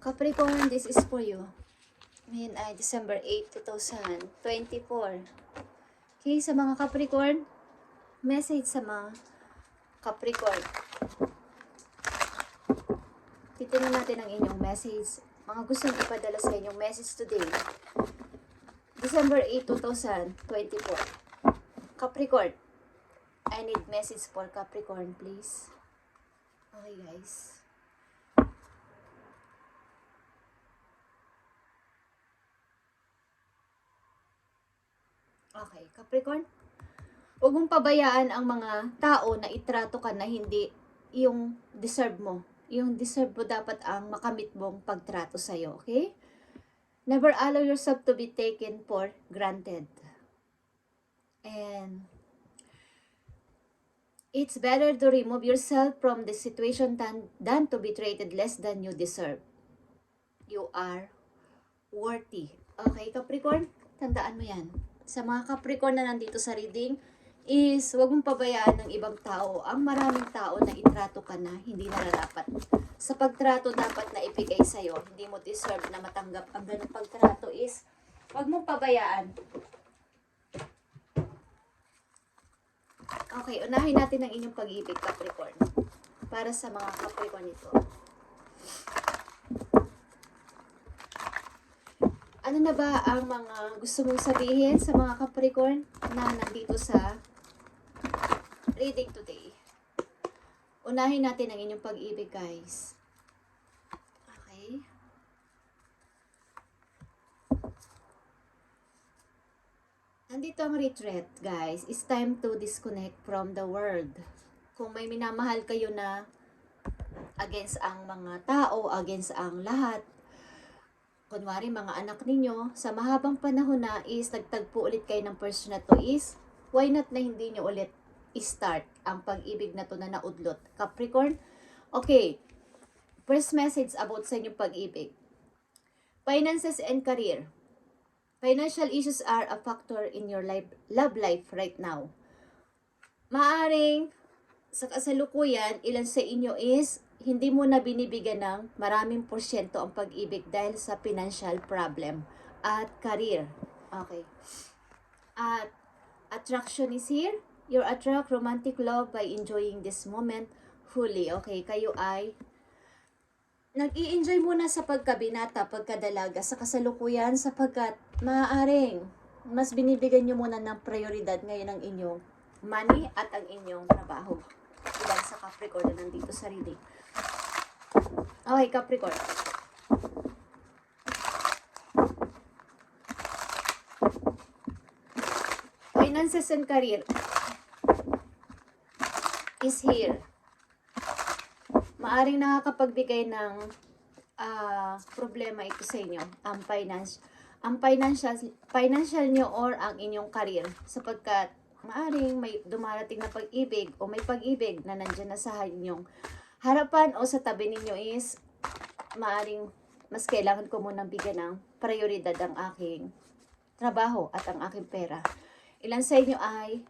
Capricorn, this is for you. Ngayon ay December 8, 2024. Okay, sa mga Capricorn, message sa mga Capricorn. Titingnan natin ang inyong message. Mga gustong ipadala sa inyong message today. December 8, 2024. Capricorn, I need message for Capricorn, please. Okay, guys. Okay, Capricorn, huwag mong pabayaan ang mga tao na itrato ka na hindi yung deserve mo. Yung deserve mo dapat ang makamit mong pagtrato sa'yo, okay? Never allow yourself to be taken for granted. And it's better to remove yourself from the situation than to be treated less than you deserve. You are worthy. Okay, Capricorn? Tandaan mo yan. Sa mga Capricorn na nandito sa reading, is huwag mong pabayaan ng ibang tao. Ang maraming tao na itrato ka na hindi nararapat. Sa pagtrato dapat na ibigay sa'yo, hindi mo deserve na matanggap ang ganung pagtrato is huwag mong pabayaan. Okay, unahin natin ang inyong pag-ibig, Capricorn. Para sa mga Capricorn ito. Ano na ba ang mga gusto mong sabihin sa mga Capricorn na nandito sa reading today? Unahin natin ang inyong pag-ibig, guys. Okay. Nandito ang retreat, guys. It's time to disconnect from the world. Kung may minamahal kayo na against ang mga tao, against ang lahat, kunwari mga anak ninyo, sa mahabang panahon na is nagtagpo ulit kayo ng person na to is, why not na hindi nyo ulit start ang pag-ibig na to na naudlot? Capricorn, okay, first message about sa inyong pag-ibig. Finances and career. Financial issues are a factor in your love life right now. Maaring sa kasalukuyan, ilan sa inyo is hindi mo na binibigyan ng maraming porsyento ang pag-ibig dahil sa financial problem at career. Okay. At attraction is here. You attract romantic love by enjoying this moment fully. Okay, kayo ay nag-i-enjoy muna sa pagkabinata, pagkadalaga, sa kasalukuyan sapagkat maaaring mas binibigyan nyo muna ng prioridad ngayon ang inyong money at ang inyong trabaho. Ilan sa Capricorn na nandito sa reading. Okay, Capricorn. Finances and career is here. Maaring nakakapagbigay ng problema ito sa inyo. Ang financial nyo or ang inyong career. Sapagkat maaring may dumarating na pag-ibig o may pag-ibig na nandyan na sa inyong harapan o sa tabi ninyo is maaring mas kailangan ko munang bigyan ng prioridad ang aking trabaho at ang aking pera. Ilan sa inyo ay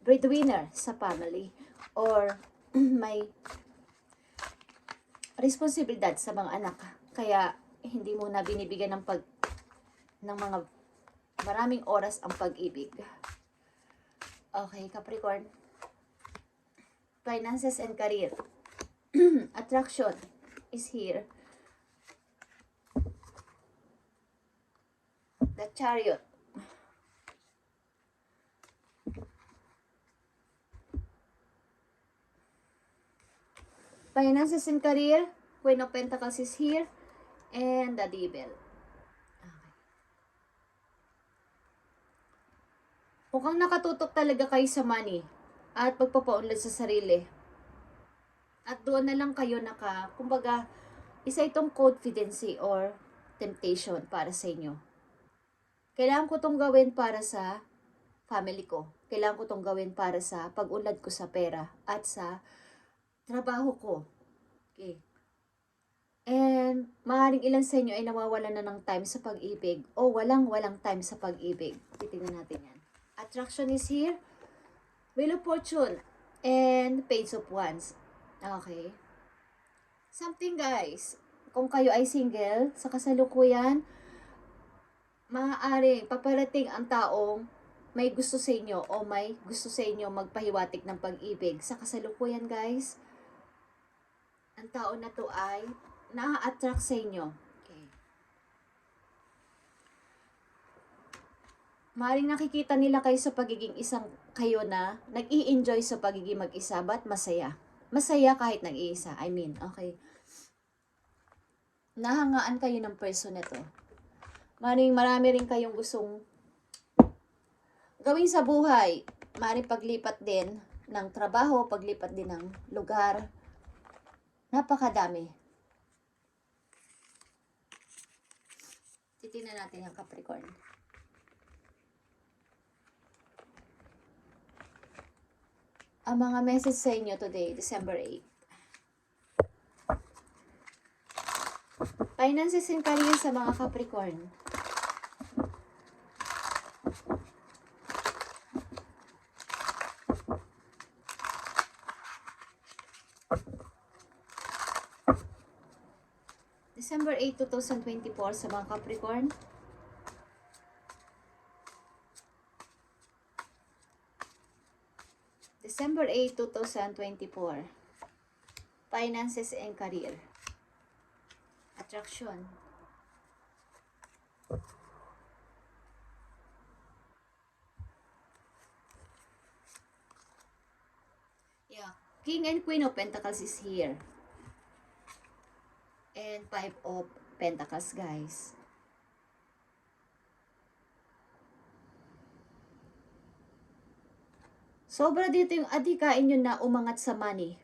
breadwinner sa family or may responsibilidad sa mga anak. Kaya hindi mo na binibigyan ng mga maraming oras ang pag-ibig. Okay, Capricorn. Finances and career. Attraction is here. The Chariot. Finances and career. Queen of Pentacles is here. And the Devil. Okay. Mukhang nakatutok talaga kayo sa money at pagpapaunlad sa sarili. At doon na lang kayo kumbaga, isa itong confidence or temptation para sa inyo. Kailangan ko itong gawin para sa family ko. Kailangan ko itong gawin para sa pag-unlad ko sa pera at sa trabaho ko. Okay. And maaaring ilan sa inyo ay nawawalan na ng time sa pag-ibig o walang time sa pag-ibig. Titingnan natin yan. Attraction is here. Wheel of Fortune and Page of Wands. Okay. Something, guys. kung kayo ay single, sa kasalukuyan, maaaring paparating ang taong may gusto sa inyo o may gusto sa inyo magpahiwatig ng pag-ibig. Sa kasalukuyan, guys, ang tao na to ay na-attract sa inyo. Okay. Maaaring nakikita nila kayo sa pagiging isang kayo na nag-i-enjoy sa pagiging mag-isa, ba't masaya? Masaya kahit nag-iisa. I mean, okay. Nahangaan kayo ng person na to. Maaaring marami rin kayong gustong gawin sa buhay. Maaaring paglipat din ng trabaho, paglipat din ng lugar. Napakadami. Titingnan natin yung Capricorn. Ang mga message sa inyo today, December 8. Finances and career sa mga Capricorn. December 8, 2024 sa mga Capricorn. December 8, 2024. Finances and career. Attraction. Yeah. King and Queen of Pentacles is here. And Five of Pentacles, guys. Sobra dito yung adhikain nyo na umangat sa money.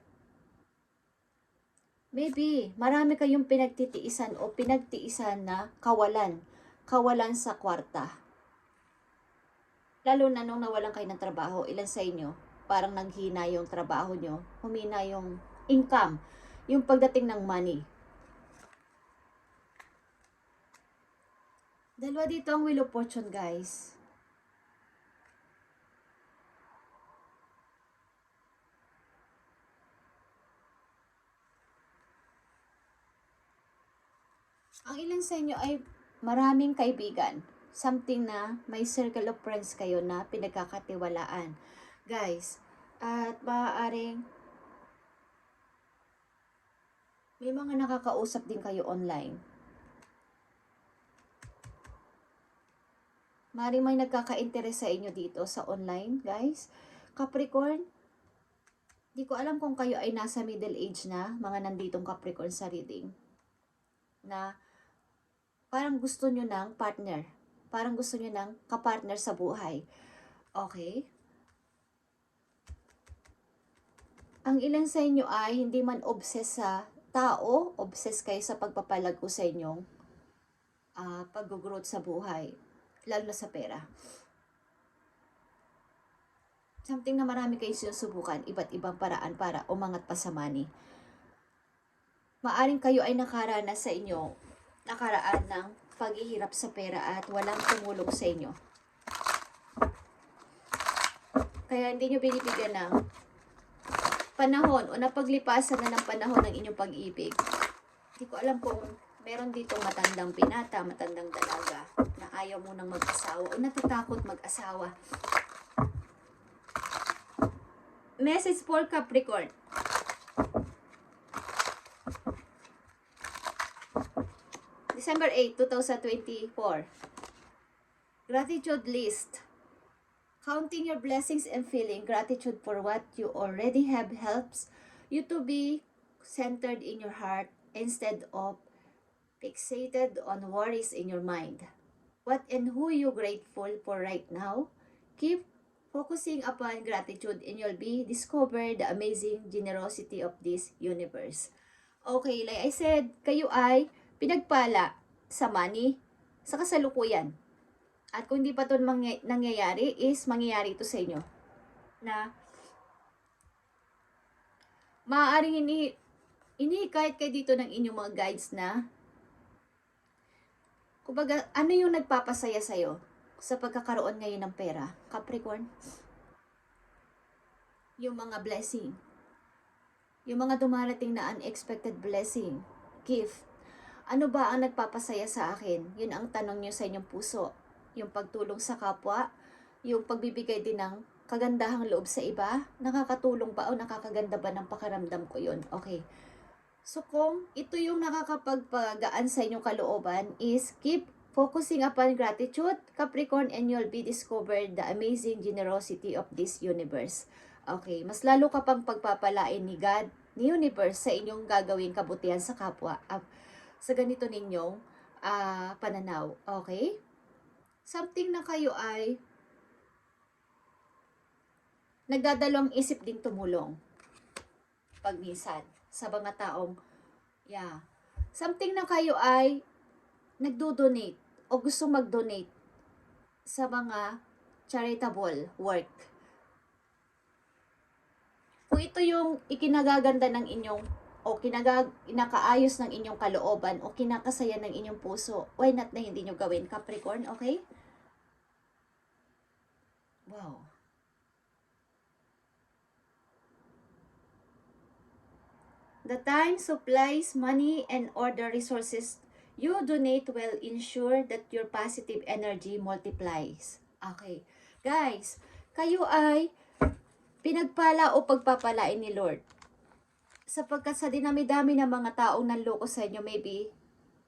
Maybe, marami kayong pinagtitiisan o pinagtiisan na kawalan. Kawalan sa kwarta. Lalo na nung nawalan kayo ng trabaho, ilan sa inyo, parang nanghina yung trabaho nyo, humina yung income, yung pagdating ng money. Dalawa dito ang Wheel of Fortune, guys. Ang ilan sa inyo ay maraming kaibigan. Something na may circle of friends kayo na pinagkakatiwalaan. Guys, at maaaring may mga nakakausap din kayo online. Maaaring may nagkaka-interest sa inyo dito sa online, guys. Capricorn, di ko alam kung kayo ay nasa middle age na, mga nanditong Capricorn sa reading, na parang gusto nyo ng partner. Parang gusto nyo ng kapartner sa buhay. Okay? Ang ilan sa inyo ay hindi man obsessed sa tao, obsessed kayo sa pagpapalago sa inyong pag-growth sa buhay. Lalo na sa pera. Something na marami kayo sinusubukan, iba't ibang paraan para umangat pa sa money. Maaring kayo ay nakaranas sa inyo, nakaraan ng paghihirap sa pera at walang tumulong sa inyo. Kaya hindi nyo binibigyan ng panahon o napaglipasan na ng panahon ng inyong pag-ibig. Hindi ko alam kung meron ditong matandang pinata, matandang dalaga na ayaw mo nang mag-asawa o natatakot mag-asawa. Message for Capricorn. December 8, 2024. Gratitude list. Counting your blessings and feeling gratitude for what you already have helps you to be centered in your heart instead of fixated on worries in your mind. What and who you grateful for right now? Keep focusing upon gratitude and you'll be discover the amazing generosity of this universe. Okay, like I said, kayo ay pinagpala sa money, sa kasalukuyan. At kung di pa ito nangyayari, is mangyayari ito sa inyo. Na maaaring inihikayat kayo dito ng inyong mga guides na kumbaga, ano yung nagpapasaya sa'yo sa pagkakaroon ngayon ng pera, Capricorn? Yung mga blessing. Yung mga dumarating na unexpected blessing, gift. Ano ba ang nagpapasaya sa akin? Yun ang tanong nyo sa inyong puso. Yung pagtulong sa kapwa, yung pagbibigay din ng kagandahang loob sa iba, nakakatulong ba o nakakaganda ba ng pakiramdam ko yun? Okay. So kung ito yung nakakapagpagaan sa inyong kalooban is keep focusing upon gratitude, Capricorn, and you'll be discovered the amazing generosity of this universe. Okay, mas lalo ka pang pagpapalain ni God, ni universe sa inyong gagawing kabutihan sa kapwa, sa ganito ninyong pananaw. Okay? Something na kayo ay nagdadalawang isip ding tumulong pag minsan sa mga taong something na kayo ay nagdo-donate o gusto mag-donate sa mga charitable work. Kung ito yung ikinagaganda ng inyong o kinakaayos ng inyong kalooban o kinakasaya ng inyong puso, why not na hindi nyo gawin, Capricorn? Okay? Wow. The time, supplies, money, and other resources you donate will ensure that your positive energy multiplies. Okay. Guys, kayo ay pinagpala o pagpapalain ni Lord. Sapagkat sa dinami-dami ng mga taong nanloko sa inyo, maybe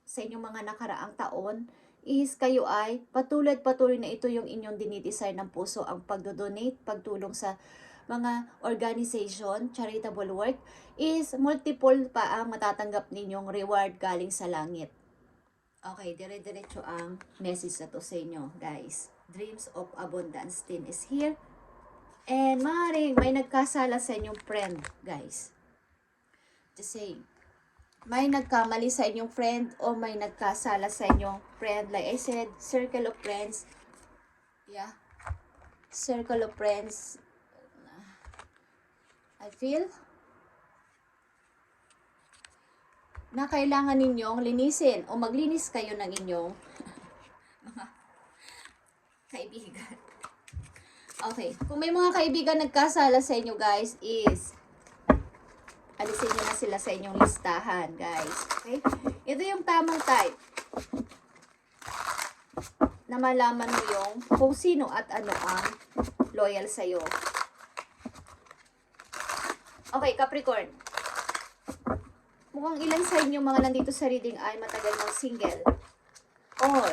sa inyong mga nakaraang taon, is kayo ay patuloy na ito yung inyong dinidesire ng puso, ang pagdodonate, pagtulong sa mga organization, charitable work, is multiple pa ang matatanggap ninyong reward galing sa langit. Okay, dire-diretso ang message na to sa inyo, guys. Dreams of abundance din is here. And maaaring may nagkasala sa inyong friend, guys. Just saying. May nagkamali sa inyong friend o may nagkasala sa inyong friend. Like I said, circle of friends. Yeah. Circle of friends. I feel na kailangan ninyong linisin o maglinis kayo ng inyong mga kaibigan. Okay. Kung may mga kaibigan nagkasala sa inyo, guys, is alisin nyo na sila sa inyong listahan, guys. Okay? Ito yung tamang type na malaman mo yung kung sino at ano ang loyal sa'yo. Okay, Capricorn. Mukhang ilan sa inyo mga nandito sa reading ay matagal ng single. Or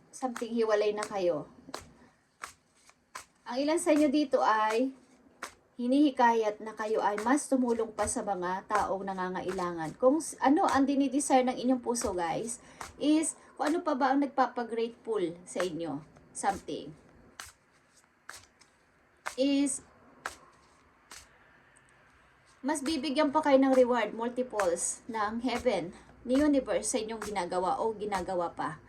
something hiwalay na kayo. Ang ilan sa inyo dito ay hinihikayat na kayo ay mas tumulong pa sa mga taong nangangailangan. Kung ano ang dinidesire ng inyong puso, guys, is kung ano pa ba ang nagpapagrateful sa inyo. Something. Is mas bibigyan pa kayo ng reward, multiples, ng heaven, ni universe sa inyong ginagawa o ginagawa pa.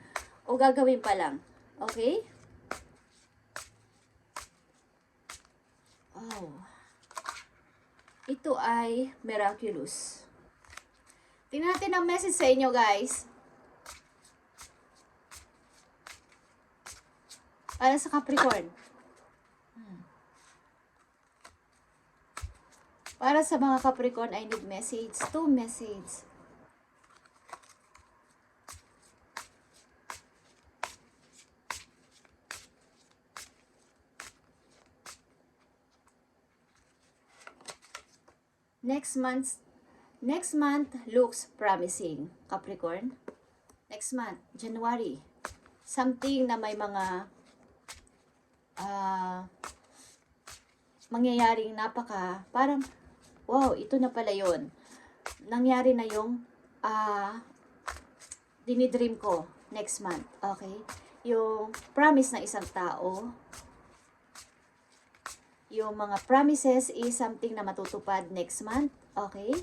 O gagawin pa lang. Okay? Oh. Ito ay miraculous. Tingnan natin ang message sa inyo, guys. Para sa Capricorn. Para sa mga Capricorn, I need message. 2 message. Next month looks promising, Capricorn. Next month, January. Something na may mga mangyayaring parang wow, ito na pala yun. Nangyari na yung dinidream ko next month. Okay? Yung promise ng isang tao. Yung mga promises is something na matutupad next month. Okay?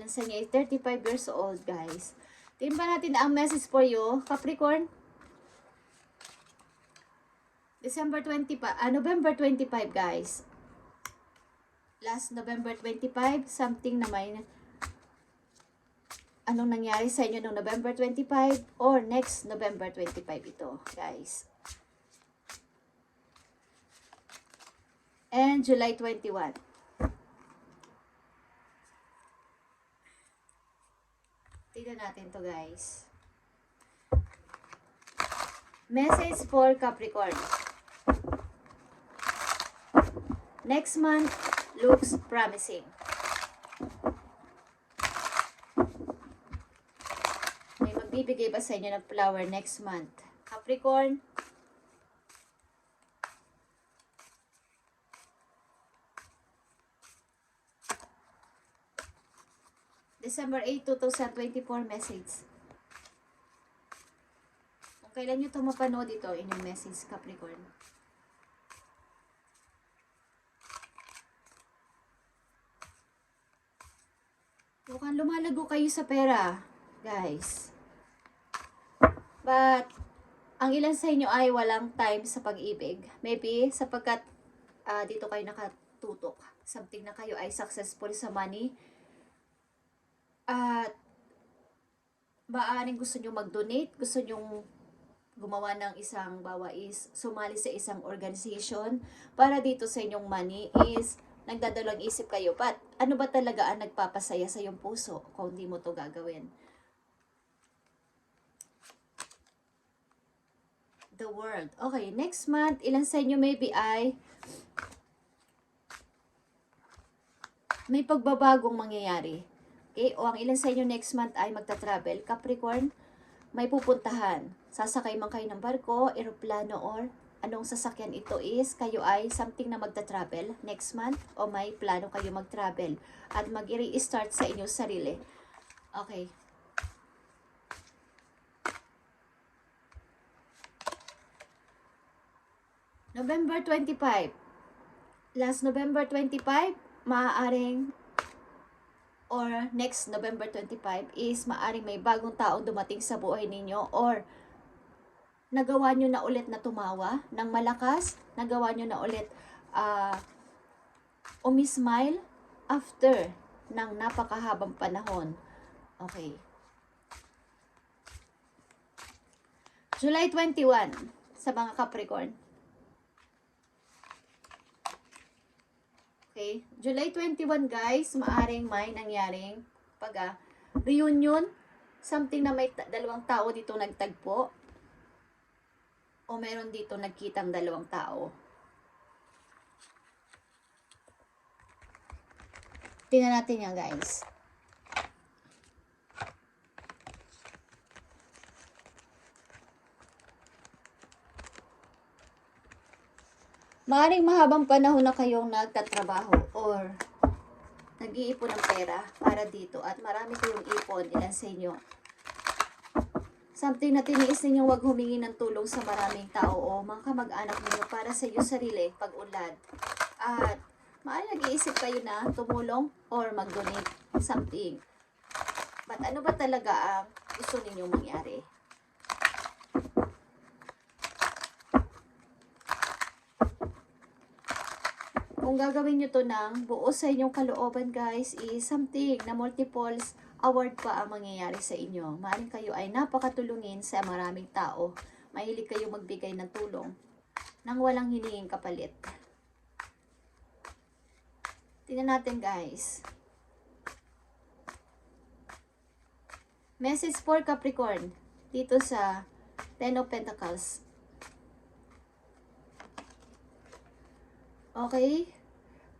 Yan sa inyo, 35 years old, guys. Tingnan pa natin ang message for you, Capricorn. November 25, guys. Last November 25, something na may anong nangyari sa inyo noong November 25 or next November 25 ito, guys. And July 21. Tignan natin to guys. Message for Capricorn. Next month looks promising. May magbibigay ba sa inyo ng flower next month? Capricorn. December 8, 2024 message. Kung kailan nyo ito mapanood ito, inyong message, Capricorn. Mukhang lumalago kayo sa pera, guys. But, ang ilan sa inyo ay walang time sa pag-ibig. Maybe, sapagkat dito kayo nakatutok. Something na kayo ay successful sa money. At, maaaring gusto nyo mag-donate, gusto nyo gumawa ng isang sumali sa isang organization para dito sa inyong money is nagdadalang isip kayo. But, ano ba talaga ang nagpapasaya sa iyong puso kung di mo to gagawin? The world. Okay, next month, ilan sa inyo maybe ay may pagbabagong mangyayari. Okay, o ang ilan sa inyo next month ay magta-travel. Capricorn, may pupuntahan. Sasakay man kayo ng barko, eroplano, or anong sasakyan ito is, kayo ay something na magta-travel next month, o may plano kayo mag-travel at mag-i-restart sa inyong sarili. Okay. November 25. Last November 25, maaaring or next November 25 is maaring may bagong taong dumating sa buhay ninyo or nagawa nyo na ulit na tumawa ng malakas, nagawa nyo na ulit umismile after ng napakahabang panahon. Okay. July 21 sa mga Capricorn. Okay, July 21 guys, maaring may nangyaring reunion, something na may dalawang tao dito nagtagpo o meron dito nagkitang dalawang tao. Tingnan natin yan guys. Maaaring mahabang panahon na kayong nagtatrabaho or nag-iipon ng pera para dito at marami kayong ipon, ilan sa inyo. Something na tiniis ninyong wag humingi ng tulong sa maraming tao o mga kamag-anak ninyo para sa iyong sarili pag-unlad. At maaaring nag-iisip kayo na tumulong or mag-donate something. But ano ba talaga ang gusto ninyong mangyari? Kung gagawin nyo to ng buo sa inyong kalooban guys, is something na multiples award pa ang mangyayari sa inyo. Maaaring kayo ay napakatulungin sa maraming tao. Mahilig kayo magbigay ng tulong nang walang hininging kapalit. Tingnan natin guys. Message for Capricorn dito sa Ten of Pentacles. Okay?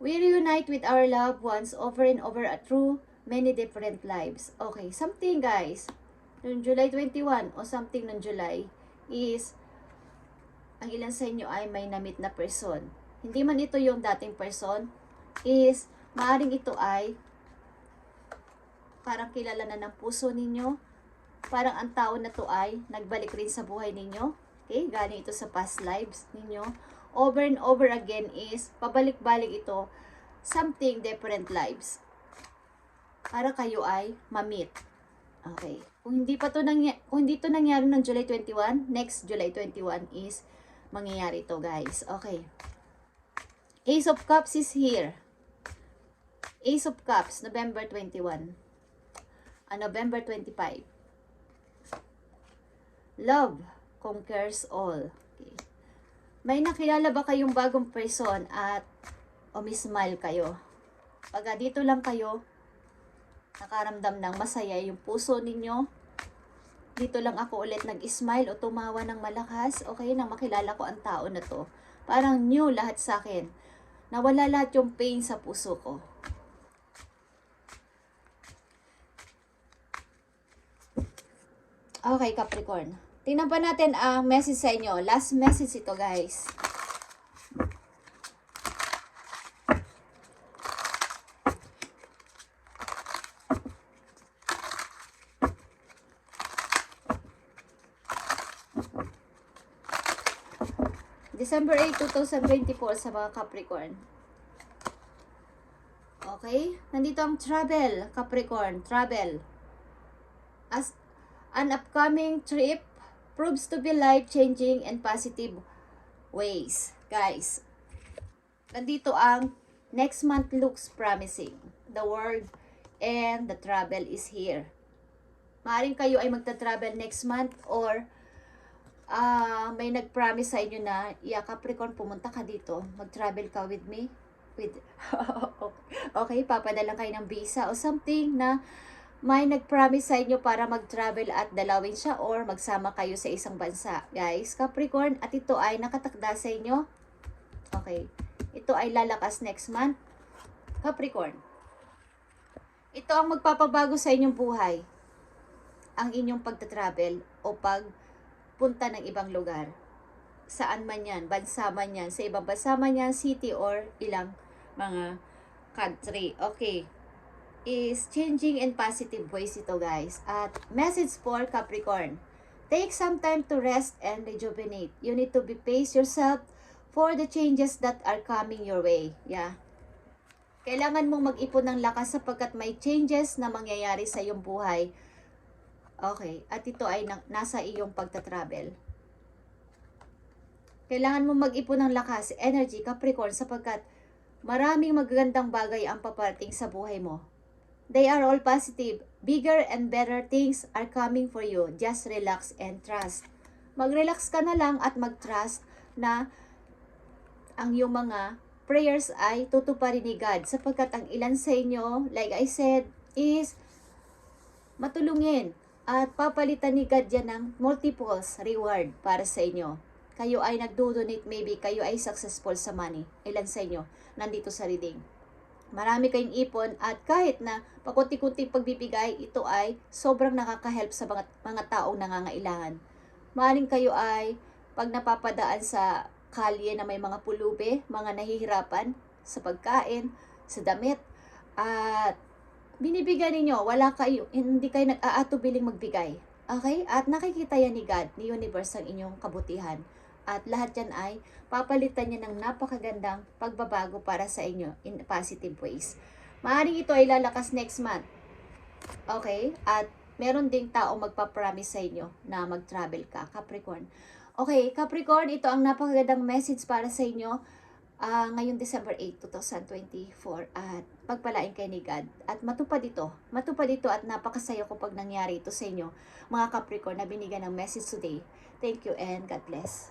We reunite with our loved ones over and over through many different lives. Okay, something guys, noong July 21 o something noong July is, ang ilan sa inyo ay may na-meet na person. Hindi man ito yung dating person, is, maaring ito ay parang kilala na ng puso ninyo. Parang ang tao na to ay nagbalik rin sa buhay ninyo. Okay, galing ito sa past lives ninyo. Over and over again is, pabalik-balik ito, something different lives. Para kayo ay ma-meet. Okay. Kung hindi ito nangyari ng July 21, next July 21 is mangyayari ito guys. Okay. Ace of Cups is here. Ace of Cups, November 21. November 25. Love conquers all. Okay. May nakilala ba kayong bagong person at umismile kayo? Pag dito lang kayo, Nakaramdam ng masaya yung puso ninyo. Dito lang ako ulit nag-smile o tumawa ng malakas. Okay, nang makilala ko ang tao na to. Parang new lahat sa akin. Nawala lahat yung pain sa puso ko. Okay, Capricorn. Tingnan pa natin ang message sa inyo. Last message ito, guys. December 8, 2024 sa mga Capricorn. Okay? Nandito ang travel, Capricorn. Travel. As an upcoming trip proves to be life-changing and positive ways. Guys, nandito ang next month looks promising. The world and the travel is here. Maaring kayo ay magta-travel next month or may nag-promise sa inyo na, yeah, Capricorn, pumunta ka dito. Mag-travel ka with me. Okay, papadalang kayo ng visa o something na may nag-promise sa inyo para mag-travel at dalawin siya or magsama kayo sa isang bansa. Guys, Capricorn, at ito ay nakatakda sa inyo. Okay, ito ay lalakas next month. Capricorn, ito ang magpapabago sa inyong buhay. Ang inyong pagta-travel o pagpunta ng ibang lugar. Saan man yan, bansa man yan, sa ibang bansa man yan, city or ilang mga country. Okay, is changing in positive ways ito, guys. At message for Capricorn, take some time to rest and rejuvenate. You need to pace yourself for the changes that are coming your way. Yeah. Kailangan mong mag-ipon ng lakas sapagkat may changes na mangyayari sa iyong buhay. Okay, at ito ay nasa iyong pagta-travel. Kailangan mong mag-ipon ng lakas, energy, Capricorn, sapagkat maraming magagandang bagay ang paparating sa buhay mo. They are all positive. Bigger and better things are coming for you. Just relax and trust. Mag-relax ka na lang at mag-trust na ang iyong mga prayers ay tutuparin ni God. Sapagkat ang ilan sa inyo, like I said, is matulungin. At papalitan ni God yan ng multiples reward para sa inyo. Kayo ay nagdo-donate, maybe kayo ay successful sa money. Ilan sa inyo nandito sa reading. Marami kayong ipon at kahit na pakunti-kunting pagbibigay, ito ay sobrang nakaka-help sa mga taong nangangailangan. Maaaring kayo ay pag napapadaan sa kalye na may mga pulube, mga nahihirapan sa pagkain, sa damit, at binibigyan ninyo, hindi kayo nag-aatubiling magbigay. Okay? At nakikita yan ni God, ni Universe, ang inyong kabutihan. At lahat yan ay papalitan niya ng napakagandang pagbabago para sa inyo in positive ways. Maaaring ito ay lalakas next month. Okay? At meron ding tao magpapromise sa inyo na mag-travel ka, Capricorn. Okay, Capricorn, ito ang napakagandang message para sa inyo ngayong December 8, 2024. At pagpalain kayo ni God. At matupad ito at napakasaya ko pag nangyari ito sa inyo, mga Capricorn, na binigyan ng message today. Thank you and God bless.